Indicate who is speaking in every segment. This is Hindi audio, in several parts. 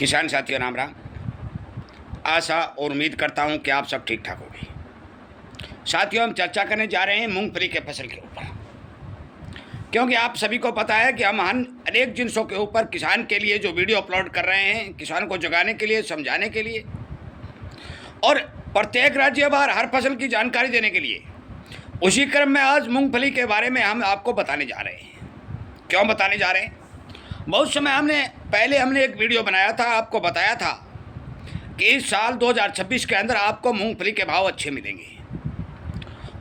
Speaker 1: किसान साथियों राम राम। आशा और उम्मीद करता हूं कि आप सब ठीक ठाक होंगे। साथियों, हम चर्चा करने जा रहे हैं मूंगफली के फसल के ऊपर, क्योंकि आप सभी को पता है कि हम अनेक जिनसों के ऊपर किसान के लिए जो वीडियो अपलोड कर रहे हैं, किसान को जगाने के लिए, समझाने के लिए और प्रत्येक राज्य बार हर फसल की जानकारी देने के लिए। उसी क्रम में आज मूंगफली के बारे में हम आपको बताने जा रहे हैं। क्यों बताने जा रहे हैं? बहुत समय पहले हमने एक वीडियो बनाया था, आपको बताया था कि इस साल 2026 के अंदर आपको मूंगफली के भाव अच्छे मिलेंगे,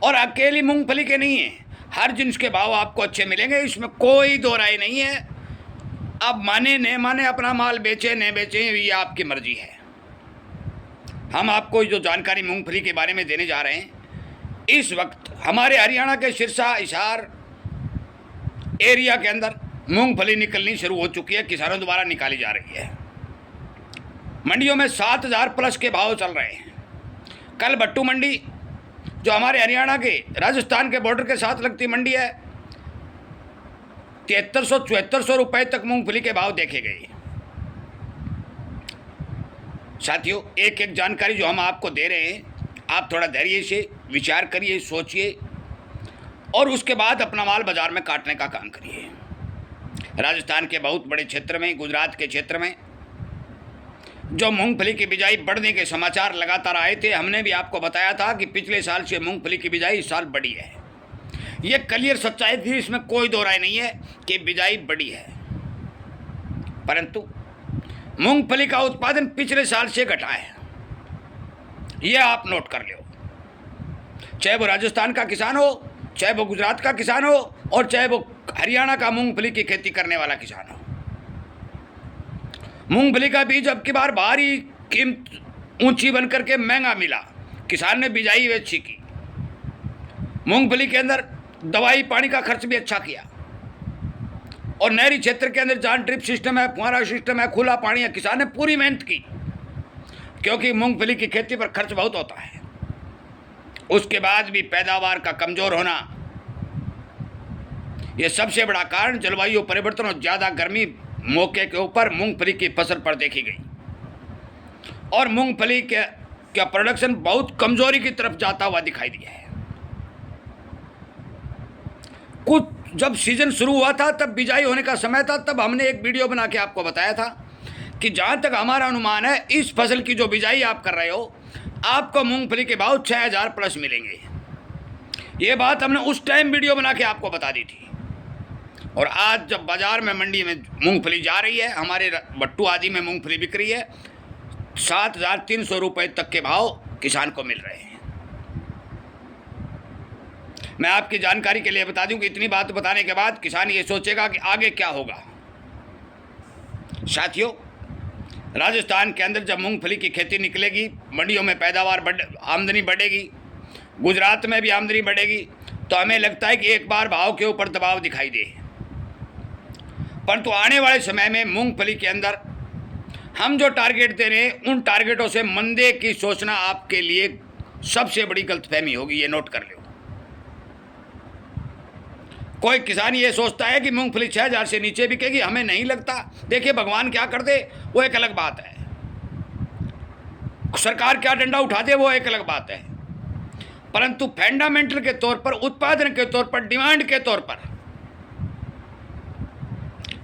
Speaker 1: और अकेली मूंगफली के नहीं है, हर जिन्स के भाव आपको अच्छे मिलेंगे, इसमें कोई दो राय नहीं है। अब माने न माने, अपना माल बेचे न बेचे, ये आपकी मर्जी है। हम आपको जो जानकारी मूंगफली के बारे में देने जा रहे हैं, इस वक्त हमारे हरियाणा के सिरसा हिसार एरिया के अंदर मूंगफली निकलनी शुरू हो चुकी है, किसानों द्वारा निकाली जा रही है। मंडियों में 7,000 प्लस के भाव चल रहे हैं। कल भट्टू मंडी, जो हमारे हरियाणा के राजस्थान के बॉर्डर के साथ लगती मंडी है, 7300-7400 रुपए तक मूंगफली के भाव देखे गए। साथियों, एक एक जानकारी जो हम आपको दे रहे हैं, आप थोड़ा धैर्य से विचार करिए, सोचिए और उसके बाद अपना माल बाजार में काटने का काम करिए। राजस्थान के बहुत बड़े क्षेत्र में, गुजरात के क्षेत्र में जो मूंगफली की बिजाई बढ़ने के समाचार लगातार आए थे, हमने भी आपको बताया था कि पिछले साल से मूंगफली की बिजाई इस साल बढ़ी है। ये क्लियर सच्चाई थी, इसमें कोई दो राय नहीं है कि बिजाई बढ़ी है। परंतु मूंगफली का उत्पादन पिछले साल से घटा है, यह आप नोट कर लो। चाहे वो राजस्थान का किसान हो, चाहे वो गुजरात का किसान हो, और चाहे वो हरियाणा का मूंगफली की खेती करने वाला किसान हो। मूंगफली का बीज अब की बार भारी कीमत ऊंची बनकर के महंगा मिला, किसान ने बिजाई अच्छी की। मूंगफली के अंदर दवाई पानी का खर्च भी अच्छा किया, और नहरी क्षेत्र के अंदर जहाँ ड्रिप सिस्टम है, फुहारा सिस्टम है, खुला पानी है, किसान ने पूरी मेहनत की, क्योंकि मूंगफली की खेती पर खर्च बहुत होता है। उसके बाद भी पैदावार का कमजोर होना, यह सबसे बड़ा कारण जलवायु परिवर्तन और ज़्यादा गर्मी मौके के ऊपर मूंगफली की फसल पर देखी गई, और मूंगफली का प्रोडक्शन बहुत कमजोरी की तरफ जाता हुआ दिखाई दिया है। कुछ जब सीजन शुरू हुआ था, तब बिजाई होने का समय था, तब हमने एक वीडियो बना के आपको बताया था कि जहाँ तक हमारा अनुमान है, इस फसल की जो बिजाई आप कर रहे हो, आपको मूंगफली के भाव 6,000 प्लस मिलेंगे। ये बात हमने उस टाइम वीडियो बना के आपको बता दी थी। और आज जब बाजार में, मंडी में मूंगफली जा रही है, हमारे भट्टू आदि में मूंगफली बिक रही है, 7,300 रुपये तक के भाव किसान को मिल रहे हैं। मैं आपकी जानकारी के लिए बता दूं कि इतनी बात बताने के बाद किसान ये सोचेगा कि आगे क्या होगा। साथियों, राजस्थान के अंदर जब मूंगफली की खेती निकलेगी, मंडियों में पैदावार आमदनी बढ़ेगी, गुजरात में भी आमदनी बढ़ेगी, तो हमें लगता है कि एक बार भाव के ऊपर दबाव दिखाई दे। परंतु आने वाले समय में मूंगफली के अंदर हम जो टारगेट दे रहे हैं, उन टारगेटों से मंदे की सोचना आपके लिए सबसे बड़ी गलतफहमी होगी, ये नोट कर लो। कोई किसान ये सोचता है कि मूंगफली 6,000 से नीचे बिकेगी, हमें नहीं लगता। देखिए, भगवान क्या कर दे वो एक अलग बात है, सरकार क्या डंडा उठा दे वो एक अलग बात है, परंतु फंडामेंटल के तौर पर, उत्पादन के तौर पर, डिमांड के तौर पर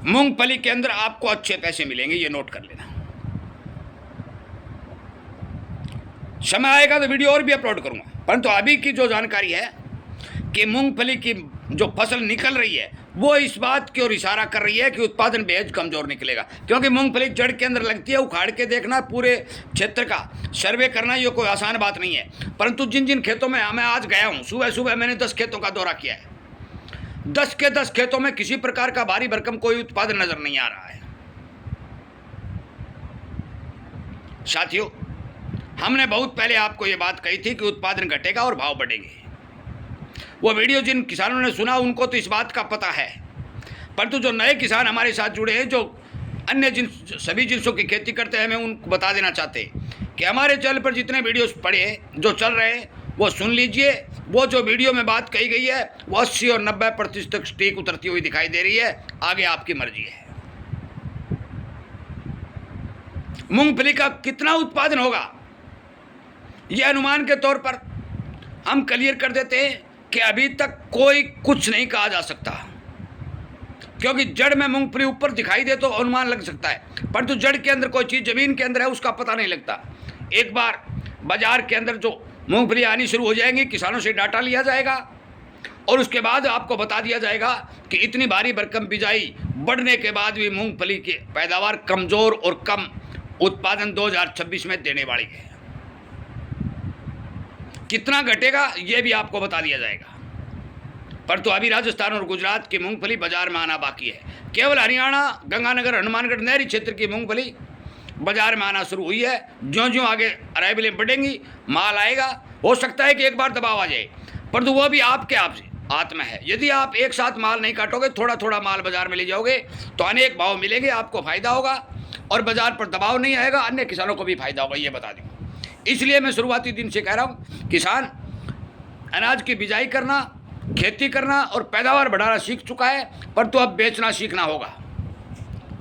Speaker 1: मूंगफली के अंदर आपको अच्छे पैसे मिलेंगे, ये नोट कर लेना। समय आएगा तो वीडियो और भी अपलोड करूंगा, परंतु अभी की जो जानकारी है कि मूंगफली की जो फसल निकल रही है, वो इस बात की ओर इशारा कर रही है कि उत्पादन बेहद कमजोर निकलेगा। क्योंकि मूंगफली जड़ के अंदर लगती है, उखाड़ के देखना, पूरे क्षेत्र का सर्वे करना, ये कोई आसान बात नहीं है। परंतु जिन जिन खेतों में मैं आज गया हूँ, सुबह सुबह मैंने 10 खेतों का दौरा किया है, 10 के 10 खेतों में किसी प्रकार का भारी भरकम कोई उत्पादन नजर नहीं आ रहा है। साथियों, हमने बहुत पहले आपको ये बात कही थी कि उत्पादन घटेगा और भाव बढ़ेंगे। वो वीडियो जिन किसानों ने सुना, उनको तो इस बात का पता है, परंतु जो नए किसान हमारे साथ जुड़े हैं, जो अन्य सभी जिन्सों की खेती करते हैं, मैं उनको बता देना चाहते हैं कि हमारे चैनल पर जितने वीडियोस पड़े जो चल रहे हैं, वो सुन लीजिए। वो जो वीडियो में बात कही गई है, वो 80 और 90% तक स्टीक उतरती हुई दिखाई दे रही है। आगे आपकी मर्जी है। मूंगफली का कितना उत्पादन होगा, ये अनुमान के तौर पर हम क्लियर कर देते हैं कि अभी तक कोई कुछ नहीं कहा जा सकता, क्योंकि जड़ में मूंगफली ऊपर दिखाई दे तो अनुमान लग सकता है, परंतु जड़ के अंदर कोई चीज़ जमीन के अंदर है उसका पता नहीं लगता। एक बार बाजार के अंदर जो मूंगफली आनी शुरू हो जाएंगी, किसानों से डाटा लिया जाएगा और उसके बाद आपको बता दिया जाएगा कि इतनी भारी भरकम बिजाई बढ़ने के बाद भी मूंगफली की पैदावार कमज़ोर और कम उत्पादन 2026 में देने वाली है। कितना घटेगा ये भी आपको बता दिया जाएगा। पर तो अभी राजस्थान और गुजरात की मूंगफली बाजार में आना बाकी है। केवल हरियाणा, गंगानगर, हनुमानगढ़ नहरी क्षेत्र की मूंगफली बाजार में आना शुरू हुई है। ज्यों ज्यों आगे अराइवलें बढ़ेंगी, माल आएगा। हो सकता है कि एक बार दबाव आ जाए, परंतु वो भी आपके हाथ में है। यदि आप एक साथ माल नहीं काटोगे, थोड़ा थोड़ा माल बाजार में ले जाओगे तो अनेक भाव मिलेंगे, आपको फायदा होगा और बाजार पर दबाव नहीं आएगा, अन्य किसानों को भी फायदा होगा, ये बता दूँ। इसलिए मैं शुरुआती दिन से कह रहा हूँ, किसान अनाज की बिजाई करना, खेती करना और पैदावार बढ़ाना सीख चुका है, पर तो अब बेचना सीखना होगा।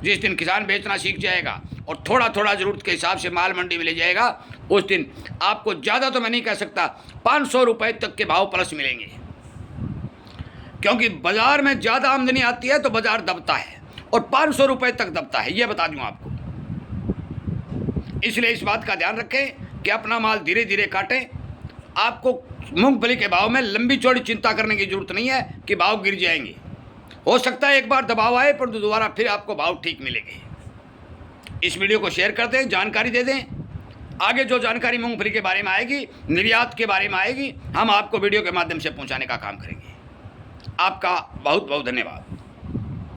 Speaker 1: जिस दिन किसान बेचना सीख जाएगा और थोड़ा थोड़ा ज़रूरत के हिसाब से माल मंडी में ले जाएगा, उस दिन आपको ज़्यादा तो मैं नहीं कह सकता, 500 रुपये तक के भाव प्लस मिलेंगे। क्योंकि बाजार में ज़्यादा आमदनी आती है तो बाजार दबता है और 500 रुपये तक दबता है, ये बता दूँ आपको। इसलिए इस बात का ध्यान रखें कि अपना माल धीरे धीरे काटें। आपको मूंगफली के भाव में लंबी चौड़ी चिंता करने की जरूरत नहीं है कि भाव गिर जाएंगे। हो सकता है एक बार दबाव आए, परंतु दोबारा फिर आपको भाव ठीक मिलेंगे। इस वीडियो को शेयर कर दें, जानकारी दे दें। आगे जो जानकारी मूंगफली के बारे में आएगी, निर्यात के बारे में आएगी, हम आपको वीडियो के माध्यम से पहुंचाने का काम करेंगे। आपका बहुत बहुत धन्यवाद।